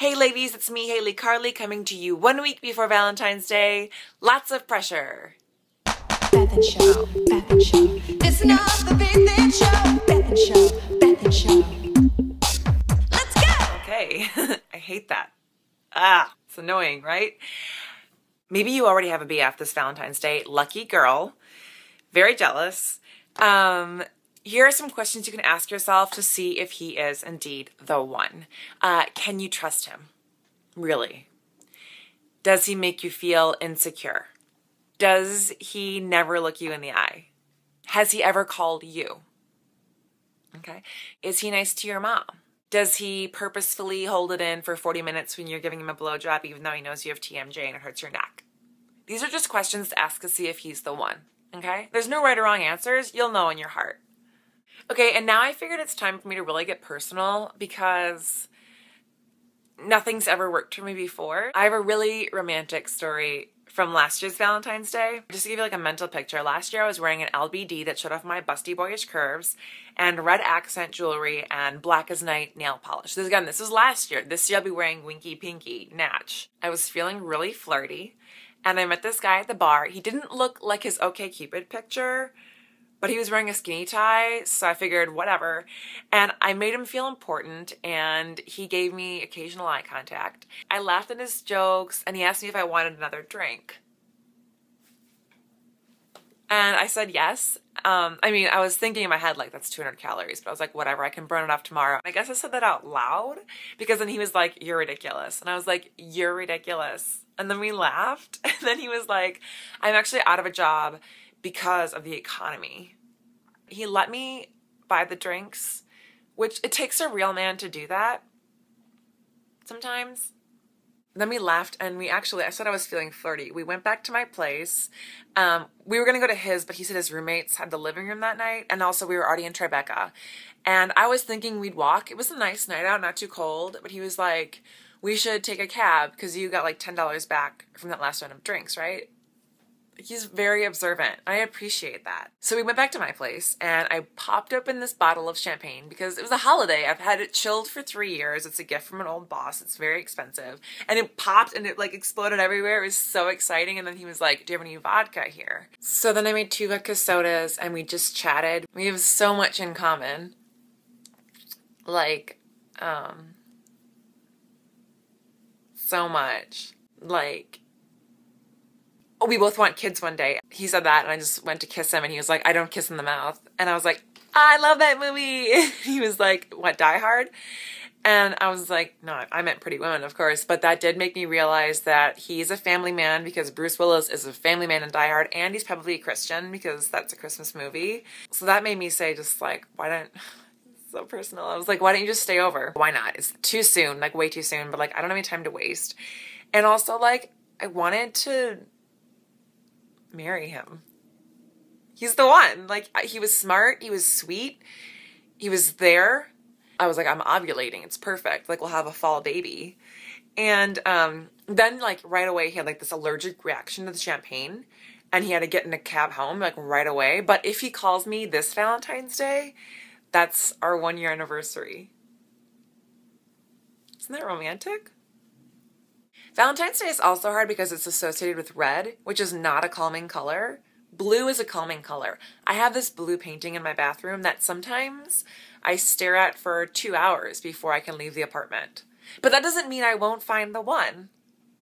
Hey ladies, it's me, Hailey Carly, coming to you 1 week before Valentine's Day. Lots of pressure. BethinShow, BethinShow. Listen up, the BethinShow, BethinShow, BethinShow. Let's go! Okay, I hate that. It's annoying, right? Maybe you already have a BF this Valentine's Day. Lucky girl. Very jealous. Here are some questions you can ask yourself to see if he is indeed the one. Can you trust him? Really? Does he make you feel insecure? Does he never look you in the eye? Has he ever called you? Okay. Is he nice to your mom? Does he purposefully hold it in for 40 minutes when you're giving him a blowjob even though he knows you have TMJ and it hurts your neck? These are just questions to ask to see if he's the one. Okay? There's no right or wrong answers. You'll know in your heart. Okay, and now I figured it's time for me to really get personal because nothing's ever worked for me before. I have a really romantic story from last year's Valentine's Day. Just to give you like a mental picture, last year I was wearing an LBD that showed off my busty boyish curves and red accent jewelry and black as night nail polish. This was last year. This year I'll be wearing winky pinky natch. I was feeling really flirty and I met this guy at the bar. He didn't look like his OkCupid picture, but he was wearing a skinny tie, so I figured whatever. And I made him feel important, and he gave me occasional eye contact. I laughed at his jokes, and he asked me if I wanted another drink. And I said yes. I was thinking in my head, like, that's 200 calories, but I was like, whatever, I can burn it off tomorrow. I guess I said that out loud, because then he was like, you're ridiculous. And I was like, you're ridiculous. And then we laughed, and then he was like, I'm actually out of a job because of the economy. He let me buy the drinks, which it takes a real man to do that sometimes. Then we laughed and I said I was feeling flirty. We went back to my place. We were going to go to his, but he said his roommates had the living room that night. And also we were already in Tribeca. And I was thinking we'd walk. It was a nice night out, not too cold. But he was like, we should take a cab because you got like $10 back from that last round of drinks, right? He's very observant. I appreciate that. So we went back to my place and I popped open this bottle of champagne because it was a holiday. I've had it chilled for 3 years. It's a gift from an old boss. It's very expensive. And it popped and it like exploded everywhere. It was so exciting. And then he was like, do you have any vodka here? So then I made 2 vodka sodas and we just chatted. We have so much in common. Like, so much. Like, we both want kids one day. He said that and I just went to kiss him and he was like, I don't kiss in the mouth. And I was like, I love that movie. He was like, what, Die Hard? And I was like, no, I meant Pretty Woman, of course. But that did make me realize that he's a family man because Bruce Willis is a family man in Die Hard and he's probably a Christian because that's a Christmas movie. So that made me say just like, why don't... So personal. I was like, why don't you just stay over? Why not? It's too soon, like way too soon. But like, I don't have any time to waste. And also like, I wanted to marry him. He's the one. Like, he was smart. He was sweet. He was there. I was like, I'm ovulating. It's perfect. Like, we'll have a fall baby. And then, like, right away, he had, like, this allergic reaction to the champagne. And he had to get in a cab home, like, right away. But if he calls me this Valentine's Day, that's our 1-year anniversary. Isn't that romantic? Valentine's Day is also hard because it's associated with red, which is not a calming color. Blue is a calming color. I have this blue painting in my bathroom that sometimes I stare at for 2 hours before I can leave the apartment. But that doesn't mean I won't find the one.